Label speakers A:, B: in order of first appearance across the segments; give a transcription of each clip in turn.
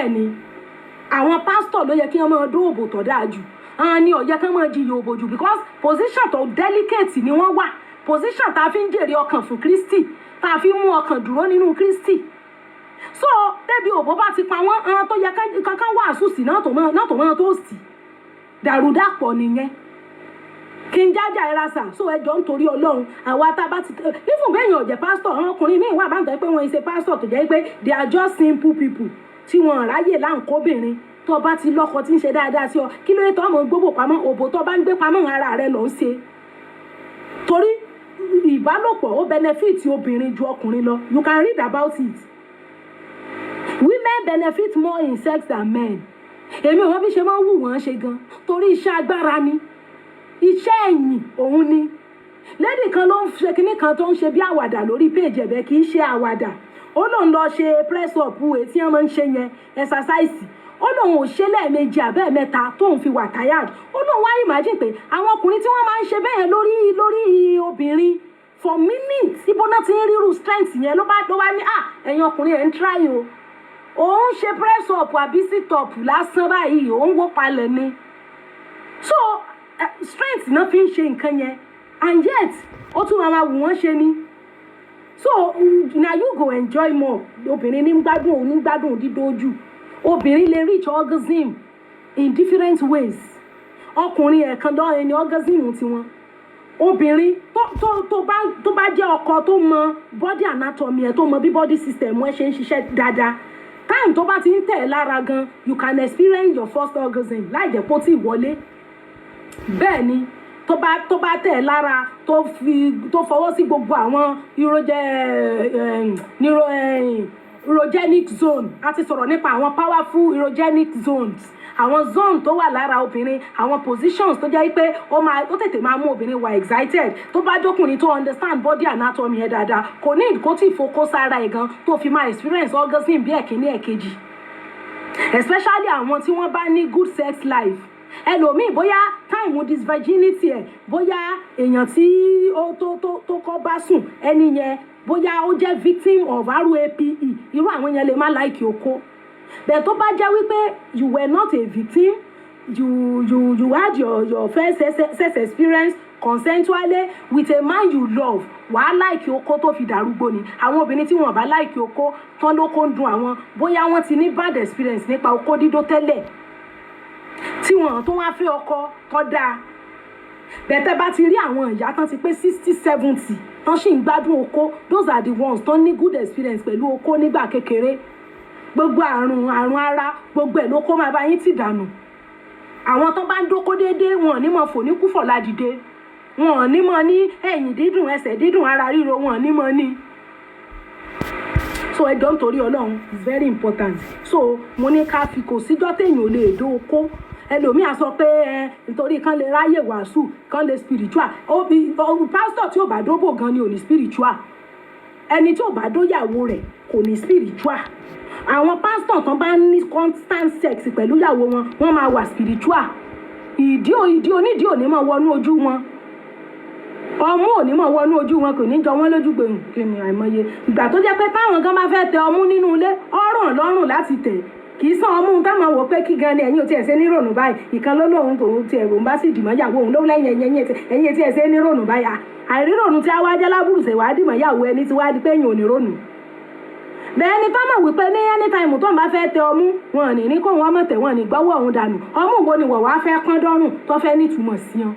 A: ni àwọn pastor ló yẹ kí wọ́n máa dóòbò tó dáa jù àwọn ni ó yẹ kí wọ́n máa jiyàn òbò jù because position tó delicate ni wọ́n wà position tá a fi ń jèrè ọkàn fún Kristi tá a fi mú ọkàn dúró nínú Kristi so débi òbò bá ti pa wọ́n àwọn tó yẹ kankan wàásù sí náà tó máa tó sì dàrúdàpọ̀ nìyẹn kí n jájà ìrasà so ẹjọ́ nítorí Ọlọ́run àwa tá a bá ti ifun bẹ́ẹ̀ yàn ọ̀jẹ̀ pastor àwọn ọkùnrin míì wà bá ń tọ́ pé wọ́n ṣe pastor tó jẹ́ pé they are just simple people tí wọ́n ráyè láǹkóbìnrin tó bá ti lọ́kọ tí ń ṣe dáadáa sí ọ kí ló dé tó ọmọ gbogbo pamọ́ òbò tó bá ń gbé pamọ́ ara rẹ ló ń ṣe torí ìbálòpọ̀ ó benefit obìnrin ju ọkùnrin lọ you can read about it women benefit more in sex than men èmi ò wọ́n bí ṣe máa ń wù wọ́n ṣe gan torí iṣẹ́ agbára ni iṣẹ́ ẹ̀yìn òun ni lady kan ló ń ṣe kinní kan tó ń ṣe bí àwàdà lórí péjì ẹ̀bẹ̀ kì í ṣe àwàdà ó lóun lọ ṣe press up ètí wọn máa ń ṣe yẹn exercise ó lóun ò ṣe lẹ́ẹ̀mejì àbẹ́ẹ̀mẹ́ta tóun fi wà tired ó lóun wá imagine pé àwọn ọkùnrin tí wọ́n máa ń ṣe bẹ́ẹ̀ lórí obìnrin for minutes ibo náà ti ń ríru strength yẹn ló bá ní ẹ̀yin ọkùnrin ẹ̀ ń try o òun ṣe press up àbí sit up lásán báyìí òun wó palẹ̀ ni so strength náà fi ń ṣe nǹkan yẹn and yet ó tún máa wù wọ́n ṣe ni so na you go enjoy more obìnrin ní gbádùn dídójú obìnrin lè reach orgasm in different ways ọkùnrin ẹ̀kan dán ẹni orgasm tiwọn obìnrin tó bá jẹ́ ọkọ tó mọ body anatomy ẹ̀ tó mọ bí body system ẹ̀ ṣe ń ṣiṣẹ́ dáadáa time tó bá ti ń tẹ̀ lára gan you can experience your first orgasm láì jẹ́ pó tí wọlé bẹ́ẹ̀ ni tó bá tẹ̀ lára tó fọwọ́ sí gbogbo àwọn erogenic zone a ti sọ̀rọ̀ nípa àwọn powerful erogenic zones àwọn zone tó wà lára obìnrin àwọn positions tó jẹ́ pé ó tètè máa mú obìnrin wà excited tó bá jókùnrin tó understand body anatomy ẹ̀ dáadáa kò ní kó tí focus ara ẹ̀ gan tó fi máa experience orgasm bí ẹ̀kíní ẹ̀kejì especially àwọn tí wọ́n bá ní good sex life ẹlòmíì bóyá táìmù disvirginity ẹ̀ bóyá èèyàn tí ó tó kọ́ bá sùn ẹni yẹn bóyá ó jẹ́ victim of RAPE irú àwọn yẹn lè má like okó bẹ́ẹ̀ tó bá jẹ́ wípé you were not a victim you had your first sex experience consensually with a man you love wàá like okó tó fi dàrúgbó ni àwọn obìnrin tí wọn bá like okó tán ló kó ń dun àwọn bóyá wọ́n ti ní bad experience nípa okó dídó tẹ́lẹ̀ tí wọn tó wá fẹ́ ọkọ tó dáa bẹ́ẹ̀ bá ti rí àwọn ìyá tán ti pé 60-70 tán sì ń gbádùn okó those are the ones tán ní good experience pẹ̀lú okó nígbà kékeré gbogbo àrùn ara gbogbo ẹ̀ ló kó máa bá yín tì dànù àwọn tán bá ń dókó déédéé wọn ní mọ fòní kúfọ̀ ládìde wọn ní mọ ní ẹ̀yìn dídùn ẹsẹ̀ dídùn ara ríro wọn ní mọ ní so ẹjọ́ nítorí Ọlọ́run is very important so mo ní ká fi kò síjọ́ téèyàn ò lè dó okó ẹlòmíì á sọ pé nítorí kan lè ráyè wàásù kan lè spiritual pásítọ̀ tí ò bá dóbò gan ni ò ní spiritual ẹni tí ò bá dóyàwó rẹ̀ kò ní spiritual àwọn pásítọ̀ tán bá ní constant sex pẹ̀lú ìyàwó wọ́n máa wà spiritual ìdí onídìí ò ní máa wọnú ojú wọn ọmú ò ní máa wọnú ojú wọn kò ní jọ wọ́n lójú gbẹ̀hùn kí ni àìmọye ìgbà tó jẹ́ pé táwọn gan bá fẹ́ tẹ ọmú nínú ilé ọ̀ràn lọ́rùn láti tẹ̀ kì í sàn ọmú tá máa wò pé kí gan ni ẹ̀yin ò tiẹ̀ ṣe nírònú báyìí ìkan ló lóun tòun tiẹ̀ rò ń bá sì dìmọ́ ìyàwó òun ló lẹ́yìn ẹ̀yin tiẹ̀ ṣe nírònú báyìí àìrírònú tí a wá jẹ́ lábùrùsẹ̀ wá dìmọ́ ìyàwó ẹni tí wá di pé ẹ̀yin ò ní rònú bẹ́ẹ̀ ni tọ́mọ̀ wípé ní anytime tó ń bá fẹ́ tẹ ọmú wọn ní kó wọn mọ̀ tẹ̀ wọn ní gbọ́wọ́ òun dànù ọmú wo ni wọ̀ wá fẹ́ pọ́n dọ́rùn tó fẹ́ nítumọ̀ sí wọn.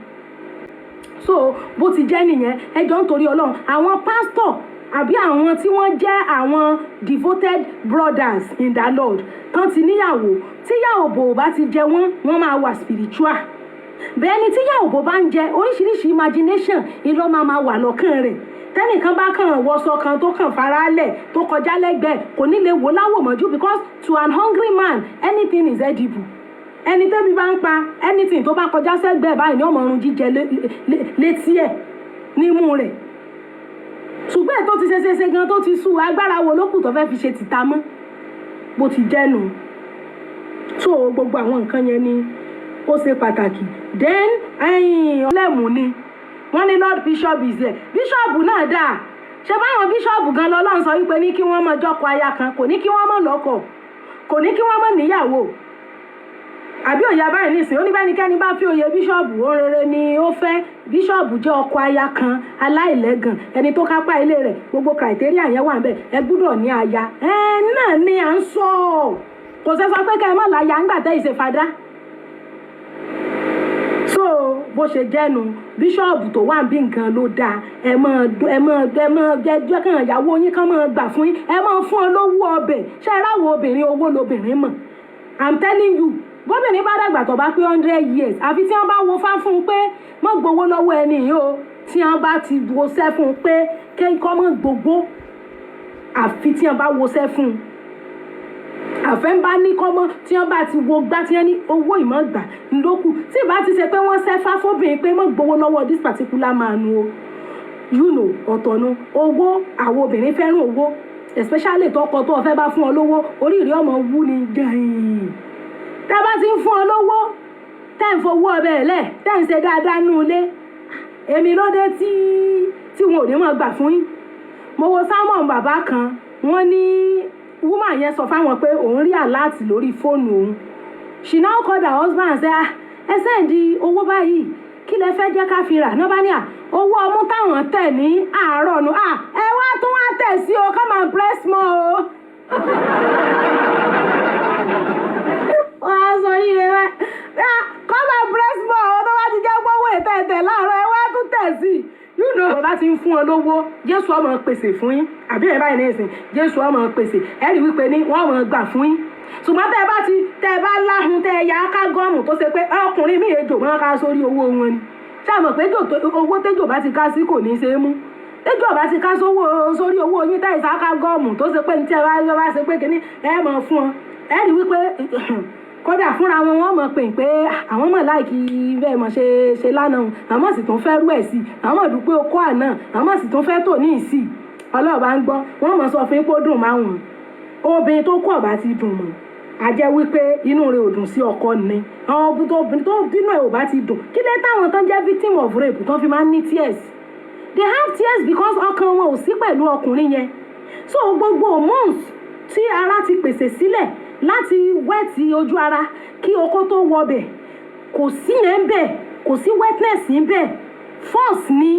A: so bó ti jẹ́ nìyẹn ẹjọ́ nítorí Ọlọ́run àwọn pásítọ̀ àbí àwọn tí wọ́n jẹ́ àwọn devoted brothers in the Lord tán ti níyàwó tíyàwó bò bá ti jẹ wọ́n máa wà spiritual bẹ́ẹ̀ ni tíyàwó bò bá ń jẹ oríṣiríṣi imagination ìlọ́ máa wà lọ́kàn rẹ̀ tẹ́nìkan bá kàn wọṣọ kan tó kàn faralẹ̀ tó kọjá lẹ́gbẹ̀ẹ́ kò ní lè wò láwòmọ́jú because to an hungry man anything is edible ẹni tẹ́bi bá ń pa anything tó bá kọjá sẹ́gbẹ̀ẹ́ báyìí ní ọmọ ọrùn jíjẹ létí ẹ̀ nímú rẹ̀ ṣùgbọ́n ètò ti ṣeṣeṣe gan tó ti sú agbára wo lókù tó fẹ́ fi ṣe tìta mọ́ bó ti jẹ́nu so gbogbo àwọn nǹkan yẹn ni ó ṣe pàtàkì then ọlẹ́mù ni wọ́n ní Lord Bishop is there bíṣọ̀bù náà dáa ṣe báwọn bíṣọ̀bù gan lọ́lọ́run sọ wípé ní kí wọ́n mọ jọ́kọ aya kan kò ní kí wọ́n mọ̀ lọ́kọ kò ní kí wọ́n mọ̀ níyàwó àbí òye abáyé nísìn ó ní bẹ́nikẹ́ni bá fi oyè bíṣọ̀bù ohun rere ni ó fẹ́. Bíṣọ̀bù jẹ́ ọkọ aya kan aláìlẹ́gàn ẹni tó kápá ilé rẹ̀ gbogbo criteria yẹn wà níbẹ̀ ẹ gbúdọ̀ ní aya náà ni à ń sọ kò sẹ́ sọ pé kẹ́ ẹ mọ̀ láya ńgbà tẹ́ ìṣèfadá. So bó ṣe jẹ́nu bíṣọ̀bù tó wà bí nǹkan ló dáa ẹ mọ̀ jẹ́ kàn ìyàwó yín kàn mọ̀ gbà fún yín ẹ mọ̀ fún ọ lówó ọbẹ̀ ṣe é ráwọ̀ obìnrin owó lobìnrin mọ̀ I'm telling you gómìnà bá dàgbà tó bá pé 100 years àfi tí wọ́n bá wo fá fún un pé mọ́ gbowó lọ́wọ́ ẹni yìí o tí wọ́n bá ti wo sẹ́ fún un pé kéńkọ́ mọ́ gbogbo àfi tí wọ́n bá wo sẹ́ fún un àfẹ́ ń bá ní kọ́mọ́ tí wọ́n bá ti wo gbá tí wọ́n ní owó ìmọ̀gbà ńlọ́kù tí ìbá ti ṣe pé wọ́n sẹ́fà fóbìnrin pé mọ́ gbowó lọ́wọ́ this particular man o ọ̀tọ̀nu owó àwọn obìnrin fẹ́ràn owó especially tọkọ tó ọ̀fẹ́ bá fún ọ lówó oríire ọmọ wú ni gan-an tẹ́ bá ti ń fún ọ lówó tẹ́ ń fowó ọbẹ̀ ẹ̀lẹ́ tẹ́ ń ṣe dáadáa nínú ilé èmi ló dé tí wọn ò ní mọ̀ gbà fún yín. Mo wo sámọ̀ bàbá kan wọ́n ní woman yẹn sọ fáwọn pé òun rí àláàtì lórí fóònù òun. She now called her husband and say ẹ sẹ́ǹdì owó báyìí kí lẹ fẹ́ jẹ́ ká fi rà náà bá ní owó ọmú táwọn tẹ̀ ní àárọ̀ nù ẹ wá tún wá tẹ̀ sí o come and press more o. Wọ́n á sọ yìí rẹ̀ wá come and press more o tó bá ti jẹ́ gbọ́wọ́ ìtẹ̀tẹ̀ láàárọ̀ ẹ wá tún tẹ̀ sí bàbá ti ń fún ọ lówó Jésù ọmọ pèsè fún yín àbí ẹ̀ báyìí nìsín Jésù ọmọ pèsè ẹ rí wípé ní wọ́n mọ̀ gbà fún yín ṣùgbọ́n tẹ́ ẹ bá láhùn tẹ́ ẹ ya ká gọ́ọ̀mù tó ṣe pé ọkùnrin mi èjò wọn ká sórí owó wọn ni ṣáàmọ̀ pé owó tẹ́jọ́ bá ti ká sí kò ní í ṣe é mú tẹ́jọ́ bá ti ká sórí owó yín tẹ́ ìsá ká gọ́ọ̀mù tó ṣe pé ní tí ẹ bá ṣe pé kíní ẹ mọ̀ fún ọ ẹ rí wípé kódà fúnra wọn mọ̀ pé àwọn mọ̀ láìkí bẹ́ẹ̀ mọ̀ ṣe lánàá àwọn sì tún fẹ́ rú ẹ̀ sí àwọn dúpẹ́ okó àná àwọn sì tún fẹ́ tò ní ìsì ọlọ́ọ̀bá ń gbọ́ wọ́n mọ̀ sọ fún yín kó dùn máwùn obìnrin tó kọ̀ bá ti dùn mọ́ àjẹ́ wípé inú rẹ̀ ò dùn sí ọkọ ni àwọn obìnrin tó bínú ẹ̀ ò bá ti dùn kí lè táwọn tó ń jẹ́ victim of rape tó fi máa ń ní tears they have tears because ọkàn wọn ò sí pẹ̀lú ọkùnrin yẹn so gbogbo hormones tí ara ti pèsè sílẹ̀ láti wẹ́ẹ̀tì ojú ara kí okó tó wọbẹ̀ kò sí yẹn bẹ̀ kò sí wetness yẹn bẹ̀ force ni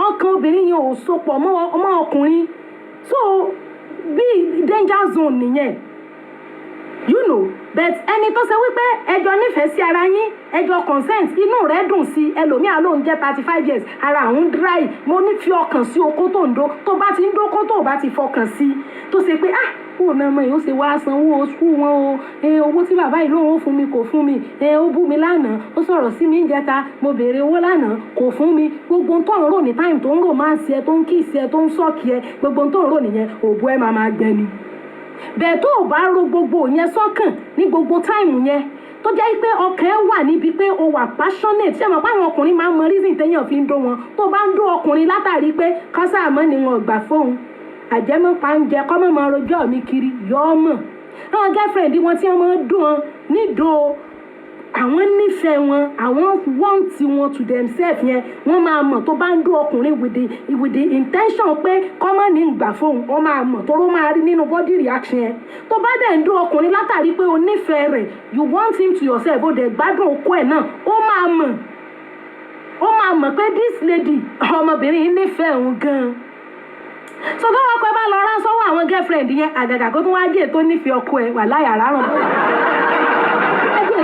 A: ọkàn obìnrin yẹn ò sopọ̀ mọ́ ọkùnrin so bí danger zone nìyẹn but ẹni tó ṣe wípé ẹjọ́ nífẹ̀ẹ́ sí ara yín ẹjọ́ consent inú rẹ̀ dùn sí ẹlòmíà ló ń jẹ́ 35 years ara àwọn dry mo ní fi ọkàn sí okó tó ń dó tó bá ti ń dókó tó bá ti fọkàn sí tó ṣe pé òun náà mọ èyí ó ṣe wá sanwó oṣù wọn o owó tí bàbá yìí lóun ó fún mi kò fún mi ó bú mi lánàá ó sọ̀rọ̀ sí mi ń jẹta mo béèrè owó lánàá kò fún mi gbogbo tó ń rò ní táìmù tó ń rò máa ń ṣe tó ń kí ìṣe tó ń sọ́ọ̀kì ẹ gbogbo tó ń rò nìyẹn òbú ẹ máa gbẹ ni bẹ́ẹ̀ tó o bá ro gbogbo yẹn sọ́kàn ní gbogbo táìmù yẹn tó jẹ́ pé ọkàn ẹ wà níbi pé o wà passionate ṣé mo pa àwọn ọkùnrin máa ń mọ reason téèyàn fi ń dó wọn tó bá ń dó ọkùnrin látàrí pé kọ́sà àmọ́ ni wọn ò gbà fóun àjẹmọ́pá ń jẹ kọ́mọ́ máa rojọ́ mi kiri yọ ọ́ mọ̀ àwọn girlfriend wọn tí wọ́n máa ń dùn wọn nídò àwọn nífẹ̀ẹ́ wọn àwọn want wọn to themselves yẹn wọ́n máa mọ̀ tó bá ń dún ọkùnrin with the intention pé kọ́mọ́ ní ìgbà fóun wọ́n máa mọ̀ tó ló máa rí nínú body reaction yẹn tó bá dẹ̀ ń dún ọkùnrin látàrí pé o nífẹ̀ẹ́ rẹ̀ you want him to yourself ó dẹ̀ gbádùn okó ẹ̀ náà ó máa mọ̀ pé this lady ọmọbìnrin yìí nífẹ̀ẹ́ òun gan-an so tó wọ́n pẹ́ bá lọ rán sọ́wọ́ àwọn girlfriend yẹn àgàgà kó tún wá jẹ́ tó nífẹ̀ẹ́ ọkọ ẹ̀ wà láyà rárán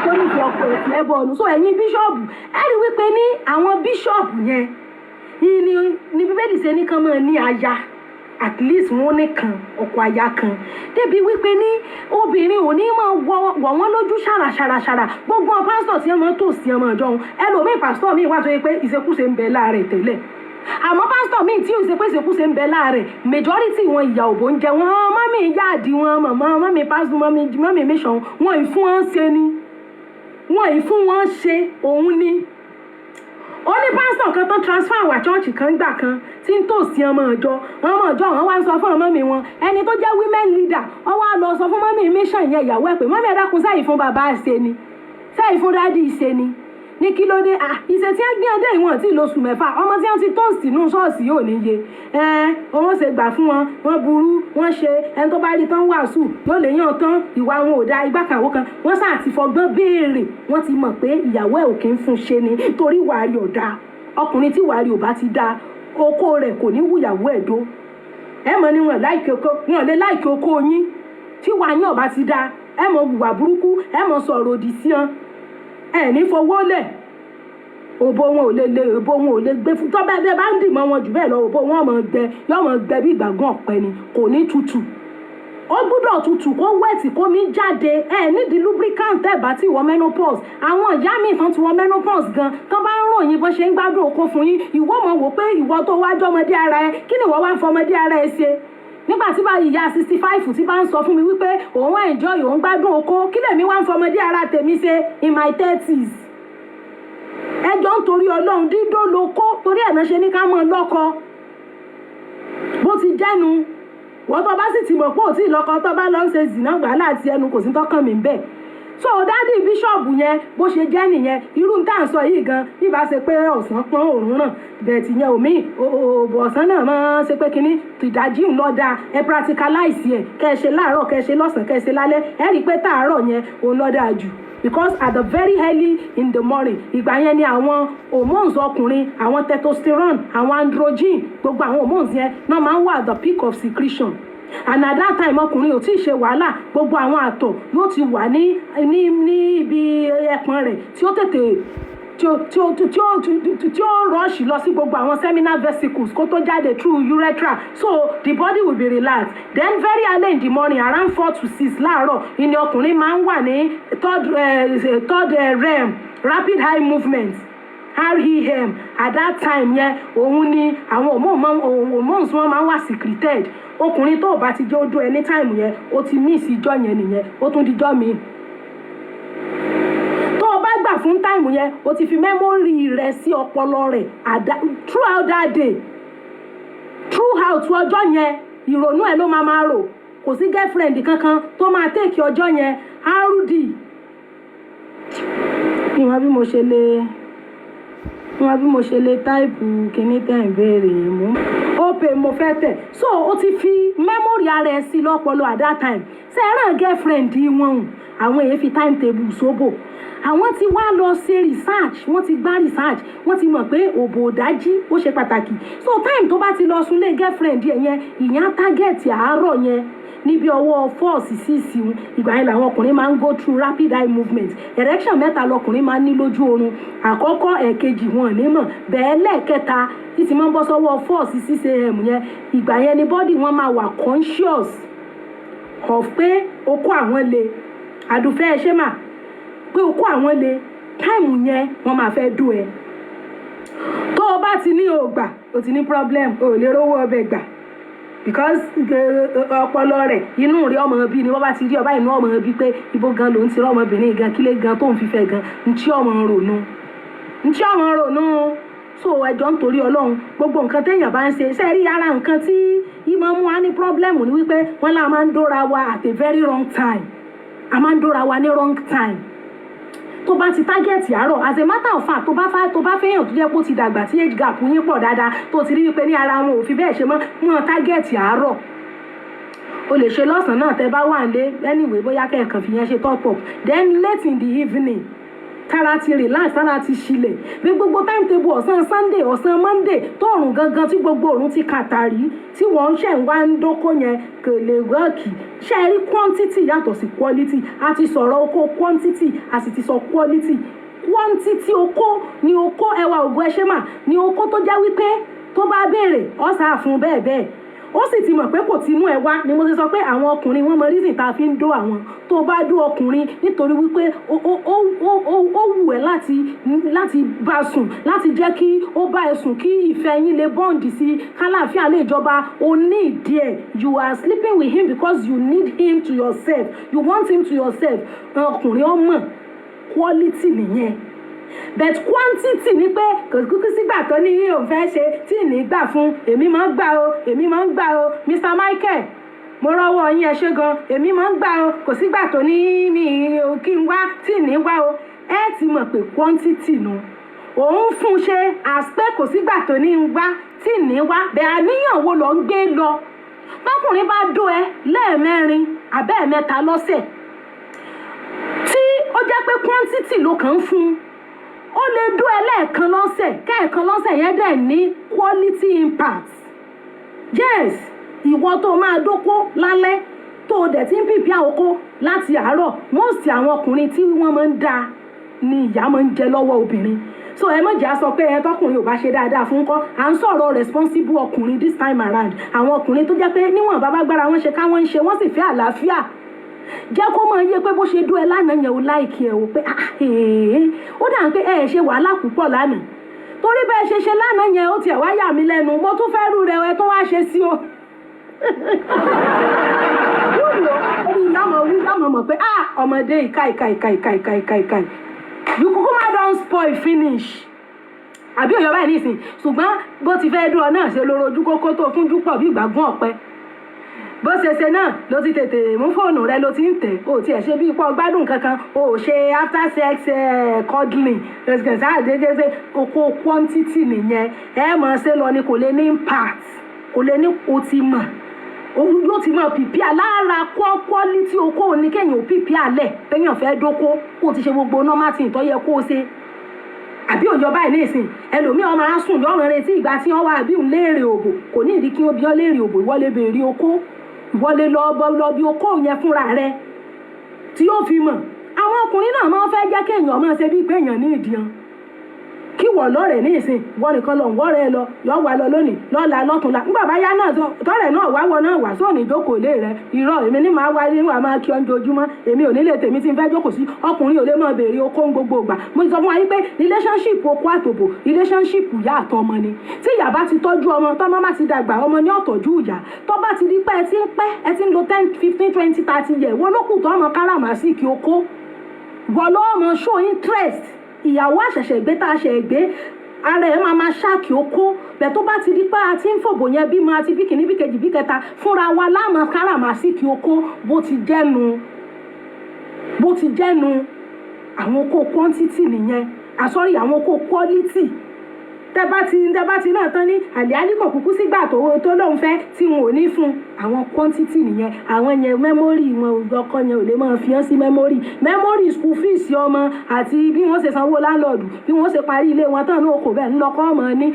A: tó nífẹ̀ẹ́ ọkọ ẹ̀ tí ẹ bọ̀ ọ̀nù so ẹ̀yin bíṣọ̀bù ẹ rí wípé ní àwọn bíṣọ̀bù yẹn ní bíbélì ṣe ní kan máa ní aya at least wọ́n ní kan ọkọ aya kan débi wípé ní obìnrin ò ní máa wọ̀ wọ́n lójú ṣàràṣàràṣàrà gbogbo pásítọ̀ tí wọ́n máa tò sí ọmọ ìjọ wọn ẹlòmíì pásítọ̀ míì wà tó yẹ pé ìṣekúṣe ń bẹ láàrẹ̀ tẹ́lẹ̀ àmọ́ pásítọ̀ míì tí ìṣekúṣe ń bẹ láàrẹ̀ majority wọn ìyà òbò ń jẹ wọn mọ́mí yáàdì wọn mọ́mí pásítọ̀ mọ́mí mission wọn ìfún wọn ṣe ni wọn ìfún wọn ṣe òun ni ó ní pásítọ̀ kan tó transfer wà chọ́ọ̀chì kan gbà kan tí ń tòsí ọmọ ìjọ wọn wá ń sọ fún mọ́mí wọn ẹni tó jẹ́ women leader ó wá lọ sọ fún mọ́mí mission yẹn ìyàwó ẹ̀ pé mọ́mí ẹ dákun sẹ́yìn fún bàbá ṣe ni sẹ́yìn fún dádì ṣe ni ní kí ló dé ìṣe tí wọ́n gbé ọdẹ ìwọ̀n tí lóṣù mẹ́fà ọmọ tí wọ́n ti tóòsì nínú ṣọ́ọ̀ṣì yóò níye òun ṣe gbà fún wọn wọ́n burú wọ́n ṣe ẹni tó bá rí tán wàásù yóò lè yàn tán ìwà wọn ò da igbá kàwó kan wọ́n sáà ti fọgbọ́n béèrè wọ́n ti mọ̀ pé ìyàwó ẹ̀ ò kí ń fún ṣe ni torí wàárí ò da ọkùnrin tí wàárí ò bá ti da oko rẹ̀ kò ní wùyàwó ẹ̀ dó ẹ mọ̀ ni wọn lè láìkí oko yín tí wàá yín ò bá ti da ẹ mọ̀ wùwà burúkú ẹ mọ̀ sọ̀rọ̀ òdì sí wọn ẹ ní fowó lẹ̀ òbò wọn ò lè gbé fún tọ́bẹ̀ bẹ́ẹ̀ bá ń dì mọ́ wọn jù bẹ́ẹ̀ lọ òbò wọn yóò gbẹ bí ìgbàgbọ́n ọ̀pẹ ni kò ní tutù ó gbúdọ̀ tutù kó wẹ̀tì kó mi jáde nídìí lubricant ẹ̀ bá ti wọ menopause àwọn ìyá mi tán ti wọ menopause gan tán bá ń ròyìn bó ṣe ń gbádùn oko fún yín ìwọ mọ̀ wò pé ìwọ tó wájọ́ ọmọdé ara ẹ kí ni ìwọ wá ń fọmọdé ara ẹ ṣe nígbà tí bá ìyá 65 tí bá ń sọ fún mi wípé òun enjoy òun gbádùn oko kí lèmi wá ń fọmọdé ara tèmi ṣe in my 30s ẹjọ́ ń torí ọlọ́run dídó lóko torí ẹ̀ náà ṣe ní ká mọ̀ lọ́kọ bó ti jẹ́nu wọ́n tó bá sì ti mọ̀ pé ò tí ì lọ́kọ tó bá lọ ń ṣe zìnà gbà láti ẹnu kò sí tọ́kàn mi bẹ́ẹ̀ so dádì bíṣọ̀bù yẹn bó ṣe jẹ́ nìyẹn irú tá à ń sọ yìí gan bí bá ṣe pé ọ̀sán pọ́n òórùn náà bẹ̀ẹ̀tì yẹn omi òbò ọ̀sán náà máa ṣe pé kínní ìdájí ń lọ́dà ẹ practicalize ẹ̀ kẹ́ ẹ ṣe láàárọ̀ kẹ́ ẹ ṣe lọ́sàn-án kẹ́ ẹ ṣe lálẹ́ ẹ rí i pé táàárọ̀ yẹn òun lọ́dà jù because at the very early in the morning ìgbà yẹn ni àwọn hormones ọkùnrin àwọn testosterone àwọn androgen gbogbo àwọn hormones yẹn náà máa ń wà at the peak of secretion and at that time ọkùnrin ò tí ì ṣe wàhálà gbogbo àwọn àtọ̀ yóò ti wà ní ibi ẹpọ̀n rẹ̀ tí ó tètè tí ó rush lọ sí gbogbo àwọn seminal vesicles kó tó jáde through urethra so the body will be relaxed then very early in the morning around 4 to 6 láàárọ̀ ìní ọkùnrin máa ń wà ní third realm rapid eye movement REM at that time yẹn òun ni àwọn hormones wọn máa ń wà secreted ọkùnrin tó bá ti jẹ́ ojú ẹni time yẹn ó ti miss ìjọ yẹn nìyẹn ó tún dijọ́ mi tó o bá gbà fún time yẹn o ti fi memory rẹ sí ọpọlọ rẹ throughout that day throughout ọjọ́ yẹn ìrònú ẹ ló máa rò kò sí girlfriend kankan tó máa take ọjọ́ yẹn rd ìwọ̀n bí mo ṣe lè táìpù kìíní tẹ̀ ń béèrè mú ó pè mo fẹ́ tẹ̀ so ó ti fi memory ara ẹ̀ sí lọ́pọlọ at that time ṣe ẹ̀ràn girlfriend wọn àwọn èyí fi timetable sóbò àwọn ti wá lọ ṣe research wọ́n ti gbá research wọ́n ti mọ̀ pé òbò dájí ó ṣe pàtàkì so time tó bá ti lọ súnlé girlfriend yẹn ìyẹn target àárọ̀ yẹn níbi ọwọ́ 4 sí 6 ìgbà yẹn làwọn ọkùnrin máa ń go through rapid eye movement erection mẹ́ta lọkùnrin máa ń ní lójú oorun àkọ́kọ́ ẹ̀kejì wọn nímọ̀ bẹ́ẹ̀ lẹ́ẹ̀kẹta tí ti máa ń bọ́ sọ́wọ́ 4 sí 6 am yẹn ìgbà yẹn ni body wọn máa wà conscious of pé okó àwọn le àdùfẹ́ ẹṣẹ́ mà pé okó àwọn le táìmù yẹn wọ́n máa fẹ́ dùn ẹ́ tó o bá ti ní ògbà o ti ní problem o lè rówó ọbẹ̀ gbà because ọpọlọ rẹ̀ inú rí ọmọ bí ni wọ́n bá ti rí ọba inú ọmọ bí pé ibo gan ló ń ti rí ọmọbìnrin gan kílé gan tó ń fífẹ́ gan ntí ọmọ ronú so ẹjọ́ nítorí ọlọ́run gbogbo nǹkan téèyàn bá ń ṣe ṣe rí ara nǹkan tí ìmọ̀ mú wa ní problem ni wípé wọ́n lá máa ń dóra wa at a very wrong time a máa ń dóra wa ní wrong time tó bá ti tágẹ́ẹ̀tì àárọ̀ as a matter of fact tó bá fẹ́yàn tó jẹ́ pé ó ti dàgbà tí age gap yín pọ̀ dáadáa tó ti rí wípé ní ara wọn ò fi bẹ́ẹ̀ ṣe mọ́ tágẹ́ẹ̀tì àárọ̀ o lè ṣe lọ́sàn-án náà tẹ́ bá wà nílé anyway bóyá kẹ́ẹ̀kan fi yẹn ṣe top up then late in the evening tára ti relax tára ti ṣílẹ̀ bí gbogbo timetable ọ̀sán Sunday ọ̀sán Monday tóòrùn gangan tí gbogbo òrùn ti kàtàrí tí wọ́n ṣẹ̀ ń wá ń dóko yẹn kò lè wọ́ọ̀kì ṣe rí quantity yàtọ̀ sí quality a ti sọ̀rọ̀ oko quantity a sì ti sọ quality oko ni oko ẹwà ògùn ẹṣẹ́ mà ni oko tó jẹ́ wípé tó bá béèrè ọ̀sà fún bẹ́ẹ̀ bẹ́ẹ̀ ó sì ti mọ̀ pé kò tinú ẹ wá ni mo ti sọ pé àwọn ọkùnrin wọn mọ reason tá a fi ń dó àwọn tó bá dó ọkùnrin nítorí wípé ó wù ẹ́ láti bá sùn láti jẹ́ kí ó bá ẹ sùn kí ìfẹ́ yín lè bond sí kálàáfíà lè jọba o ní ìdí ẹ̀ you are sleeping with him because you need him to yourself you want him to yourself ọkùnrin ọmọ quality nìyẹn but quantity ni pé kò kúkú sígbà tó ní òun fẹ́ ṣe tí ì ní gbà fún èmi máa ń gbà o Mr. Michael mo rọ́wọ́ yín ẹ ṣé gan èmi máa ń gbà o kò sígbà tó ní mi kí n wá tí ì ní wá o ẹ ti mọ̀ pé quantity nu òun fún ṣe àspé kò sígbà tó ní ń wá tí ní wá bẹ́ẹ̀ àníyàn wo ló ń gbé lọ bọ́kùnrin bá dó ẹ lẹ́ẹ̀mẹ́rin àbẹ́ẹ̀mẹ́ta lọ́sẹ̀ tí ó jẹ́ pé quantity ló kàn ń fún ó lè dó ẹ lẹ́ẹ̀kan lọ́sẹ̀ kẹ́ẹ̀kan lọ́sẹ̀ yẹn dẹ̀ ní quality impact yes ìwọ tó máa dóko lálẹ́ tó dẹ̀ ti ń pìpì àwòkó láti àárọ̀ most àwọn ọkùnrin tí wọ́n máa ń da ni ìyá máa ń jẹ lọ́wọ́ obìnrin so ẹ má jẹ́ á sọ pé ẹ tọkùnrin ò bá ṣe dáadáa fún kọ́ à ń sọ̀rọ̀ responsible ọkùnrin this time around àwọn ọkùnrin tó jẹ́ pé níwọ̀n bàbá gbára wọn ṣe káwọn ń ṣe wọ́n sì fẹ́ àlàáfíà jẹ́ kó mọ̀ yé pé bó ṣe dún ẹ lánàá yẹn ò láìkí ẹ o pé ó dà ń pé ẹ ṣe wàhálà púpọ̀ lánàá torí bẹ́ẹ̀ ṣe lánàá yẹn ó tiẹ̀ wá yà mí lẹ́nu mo tún fẹ́ rú rẹ ẹ tó wá ṣe sí o ìyáàmọ̀ mọ̀ pé ọmọdé ìka you kúkú má don spoil finish àbí òyọ́ báyìí nísìn ṣùgbọ́n bó ti fẹ́ dúró náà ṣe lóró ojú kókó tó fún júpọ̀ bí ìgbàgbọ́n ọ̀pẹ bó ṣe náà ló ti tètè mú fóònù rẹ ló ti ń tẹ̀ ó tiẹ̀ ṣe bí ipò gbádùn kankan ó ṣe after sex cuddling ṣe oko quantity nìyẹn ẹ mọ̀ ṣe lọ ni kò lè ní impact kò lè ní o ti mọ̀ òun ló ti mọ̀ pìpì alára quality oko oníkẹ́yìn ò pìpì alẹ̀ téèyàn fẹ́ dóko kó o ti ṣe gbogbo normal thing tó yẹ kó o ṣe àbí òjò báyìí ní ìsìn ẹlòmíì ọmọ asùn yọ̀ràn retí ìgbà tí wọ́n wá àbí òun léèrè òbò kò ní ìdí kí wọ́n bí wọ́n léèrè òbò ìwọ́lé béèrè oko ìwọ́lé lọ bí oko yẹn fúnra rẹ tí yóò fi mọ̀ àwọn ọkùnrin náà máa ń fẹ́ jẹ́ kéèyàn máa ṣe bí pé èèyàn ní ìdíyan kí wọ́n lọ́rẹ̀ ní ìsìn wọ́n nìkan lọ wọ́rẹ̀ lọ yọ wà lọ lónìí lọ́la lọ́túnla nígbà bá yá náà tọ́rẹ̀ náà wá wọ náà wà sóòní ìjókòó lé rẹ irọ́ èmi ní máa wáyé wà máa kí ọ́njọ́ ojúmọ́ èmi ò nílé tèmi tí ń fẹ́ jókòó sí ọkùnrin ò lè máa béèrè okó ń gbogbo ìgbà mo ti sọ fún wa yín pé relationship okó àtòbò relationship ìyá àtọmọ ni tí ìyá bá ti tọ́jú ọmọ tọ́mọ bá ti dàgbà ọmọ ní ọ̀tọ́jú ìyá tó bá ti di pé ẹ ti ń lo 10 15 20 30 years wọ́n ló kù tó ọmọ káràmásìkì okó wọ́n lọ́ ọmọ show interest ìyàwó àṣẹ̀ṣẹ̀ gbé tá a ṣẹ̀ gbé ara ẹ̀ máa ṣáàkì okó bẹ̀ tó bá ti di pé a ti ń fòbò yẹn bímọ àti bí kìíní bí kejì bí kẹta fúnra wa láàmú káràmásìkì okó bó ti jẹ́nu àwọn okó quantity nìyẹn àsọ̀rí àwọn okó quality tẹ́ bá ti náà tán ní àlìálí kò kúkú sígbà tó lóun fẹ́ tí wọn ò ní fún àwọn quantity nìyẹn àwọn yẹn memory wọn ọkọ yẹn ò lè máa fi hàn sí memory school fees ọmọ àti bí wọ́n ṣe sanwó láńlọ́ọ̀dù bí wọ́n ṣe parí ilé wọn tán ní okò bẹ́ẹ̀ ńlọkọ́ ọmọ ní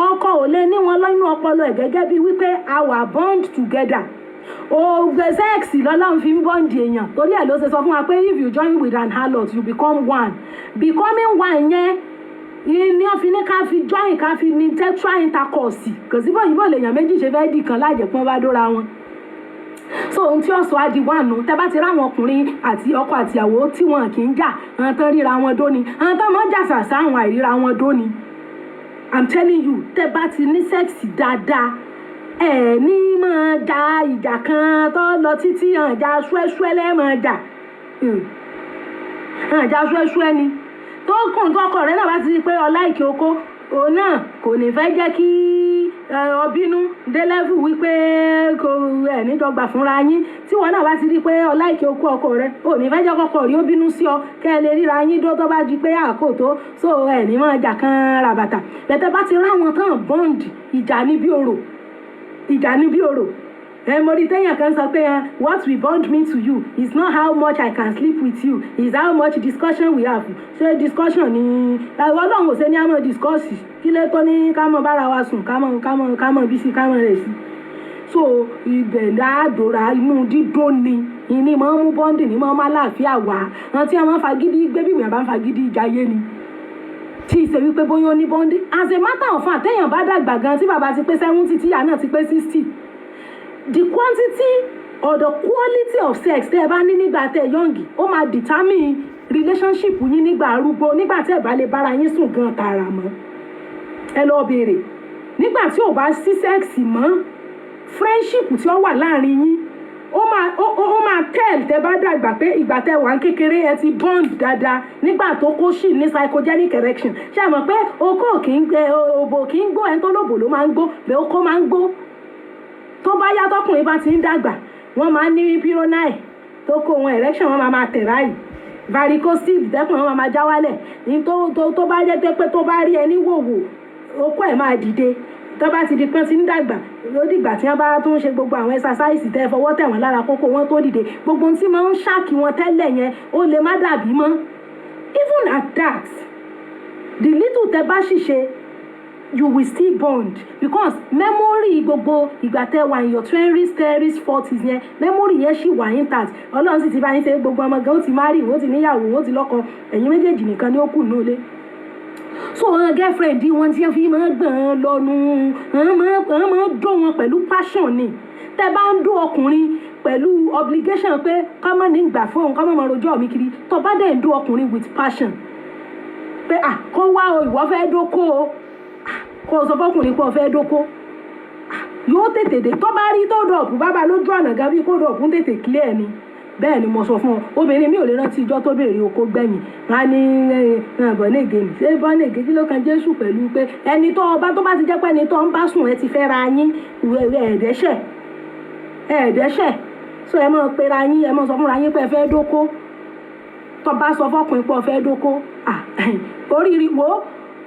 A: ọkọ ò lè ní wọn lọ́nà ọpọlọ ẹ̀ gẹ́gẹ́ bí wípé our bond together ògbè sẹ́ẹ̀sì lọ́lọ́run fi ń bọ́ǹdì èèyàn torí ẹ̀ ló ṣe sọ fún wa pé if you join with an harlot you become one becoming one yẹn ní ọ̀fin ní ká fi join ká fi ní sexual intercourse kò sí bóyìnbó lèèyàn méjì ṣe fẹ́ dì kan lájẹ̀pọ́n bá dóra wọn so ohun tí ó sọ adi wà nù tẹ́ bá ti ráwọn ọkùnrin àti ọkọ àtìyàwó tí wọn kì í jà àwọn tán ríra wọn dóni àwọn tán máa ń jà sàṣà àwọn àìríra wọn dóni I'm telling you tẹ́ bá ti ní sẹ́ẹ̀sì dáadáa ẹ ní máa ja ìjà kan tó lọ títí àjà ṣúẹ́ṣúẹ́ lẹ́ẹ̀mọ̀ jà àjà ṣúẹ́ṣúẹ́ ni tó kùn tọkọ rẹ náà bá ti di pé ọlá ìkè oko òun náà kò ní fẹ́ jẹ́ kí ọbínú dé lẹ́fù wípé kò ẹ̀ níjọgbà fúnra yín tí wọn náà bá ti di pé ọlá ìkè oko ọkọ rẹ ò ní fẹ́ jẹ́ kọ́kọ́ rí ó bínú sí ọ kẹ́ ẹ lè ríra yín dó tó bá di pé àkótó so ẹ̀ ní máa jà kan ràbàtà bẹ̀tẹ̀ bá ti ráwọn tán bọ́ǹdì ìjà ní bí òrò mo rí téèyàn kan sọ pé what will bond me to you is not how much I can sleep with you is how much discussion we have ṣé discussion ni ọlọ́run ò ṣe ní àmọ́ discuss kí lè tó ní ká mọ̀ bára wa sùn ká mọ̀ bí sí ká mọ̀ rẹ̀ sí so ibẹ̀ dáàdòrà inú dídó ni ìní máa ń mú bọ́ǹdì ní máa ń má láàfíà wá àwọn tí wọ́n máa ń fagídí gbé bí ìwé bá ń fagídí ìjayé ni tí ìṣe wípé bóyá ó ní bọ́ǹdì as a matter of fact téèyàn bá dàgbà gan tí bàbá ti pé 70 tíyà náà ti pé 60 the quantity or the quality of sex tẹ́ ẹ bá ní nígbà tẹ́ ẹ yọ̀ǹgì ó máa determine relationship yín nígbà arúgbó nígbà tí ẹ bá lè bára yín sùn gan tààrà mọ́ ẹ lọ béèrè nígbà tí ò bá sí sex mọ́ friendship tí ó wà láàrin yín ó máa tell tẹ́ bá dàgbà pé ìgbà tẹ́ wà ń kékeré ẹ ti bond dáadáa nígbà tó kó ṣì ní psychogenic erection ṣe àmọ́ pé okó kì í gbé òbò kì í gbó ẹni tó lóbò ló máa ń gbó bẹ́ẹ̀ okó máa ń gbó tó bá yá tọkùnrin bá ti ń dàgbà wọ́n máa ń ní pírónáì tó kó wọn erection wọn máa tẹ̀ ráì varicocele tẹ́kùn wọn máa já wálẹ̀ ní tó bá jẹ́ pé tó bá rí ẹni wòwò okó ẹ̀ máa dìde tó bá ti di pọ́n ti ń dàgbà ó dìgbà tí wọ́n bá tún ṣe gbogbo àwọn ẹ̀sásáìsì tẹ́ fọwọ́ tẹ̀ wọ́n lára kókó wọn tó dìde gbogbo ohun tí máa ń ṣáàkì wọn tẹ́lẹ̀ yẹn ó lè má dàbí mọ́. Even at that the little tẹ́ bá ṣìṣe you will still bond because memory gbogbo ìgbà tẹ́ wà in your 20s 30s 40s yẹn memory yẹn ṣì wà intact. Ọlọ́run sì ti bá yín ṣe gbogbo ọmọ gan ó ti marry ó ti níyàwó ó ti lọ́kọ ẹ̀yin méjèèjì nìkan ni ó kù nílé. So àwọn girlfriend wọn tí wọ́n fi máa ń gbọ̀n lọ́nu wọ́n máa ń dó wọn pẹ̀lú passion ni. Tẹ́ bá ń dó ọkùnrin pẹ̀lú obligation pé kọ́mọ ní gbà fóun kọ́mọ máa rojọ́ mi kiri tó bá dẹ̀ ń dó ọkùnrin with passion pé kó wá o ìwọ fẹ́ dóko o kó o sọ fọkùnrin pé o fẹ́ dóko yóò tètè dé tó bá rí tó dọ̀pù bábà lójú ọ̀nà gan bí kó dọ̀pù ń tètè clear ni. Bẹ́ẹ̀ ni mo sọ fún ọ obìnrin mi ò lè rántí ìjọ tó béèrè oko gbẹ̀yìn wọn á ní bọ́nẹ̀gẹ̀ ní ṣé bọ́nẹ̀gẹ̀ kí ló kan Jésù pẹ̀lú pé ẹni tó bá ti jẹ́ pé ẹni tó ń bá sùn ẹ ti fẹ́ ra yín ẹ̀ẹ́dẹ́ṣẹ̀ so ẹ mọ̀ pé ra yín ẹ mọ̀ sọ fúnra yín pé ẹ fẹ́ dóko tó bá sọ fọkùnrin pé ọ fẹ́ dóko oríire wo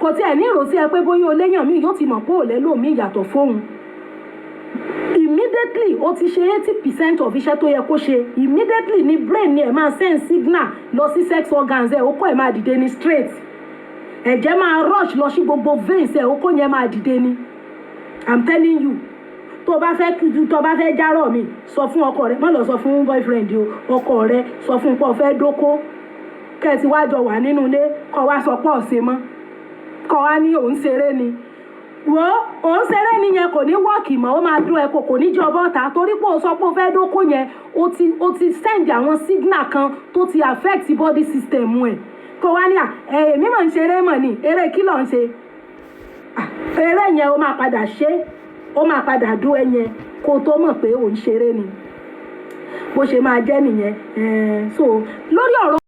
A: kò tí ẹ̀ ní ìròsí ẹ pé bóyá o léyàn míì yóò ti mọ̀ pé ò lẹ́lòmíì yàtọ̀ fóun immediately ó ti ṣe 80% of iṣẹ́ tó yẹ kó ṣe immediately ni brain ni ẹ̀ máa send signal lọ sí sex organs ẹ̀ okó ẹ̀ máa dìde ní straight ẹ̀jẹ̀ máa rush lọ sí gbogbo veins ẹ̀ okó yẹn máa dìde ní I'm telling you tó bá fẹ́ járọ̀ mi sọ fún ọkọ rẹ má lọ sọ fún boyfriend o ọkọ rẹ sọ fún pé o fẹ́ dóko kẹ́ẹ̀tì wájọ wà nínú ilé kọ́ wá sọ pé ọ̀sẹ̀ mọ́ kọ́ wá ní òun ṣeré ni wo òun ṣeré nìyẹn kò ní wọ́ọ̀kì mọ́ ó máa dún ẹ kò ní jọ bọ́ta torí pé o sọ pé o fẹ́ dóko yẹn o ti send àwọn signal kan tó ti affect body system ẹ̀ kọ́ wá ní èmi mọ̀ ń ṣeré mọ̀ ni eré kí ló ń ṣe eré yẹn ó máa padà ṣe ó máa padà dún ẹ yẹn kó tó mọ̀ pé òun ṣeré ni bó ṣe máa jẹ́ nìyẹn so lórí ọ̀rọ̀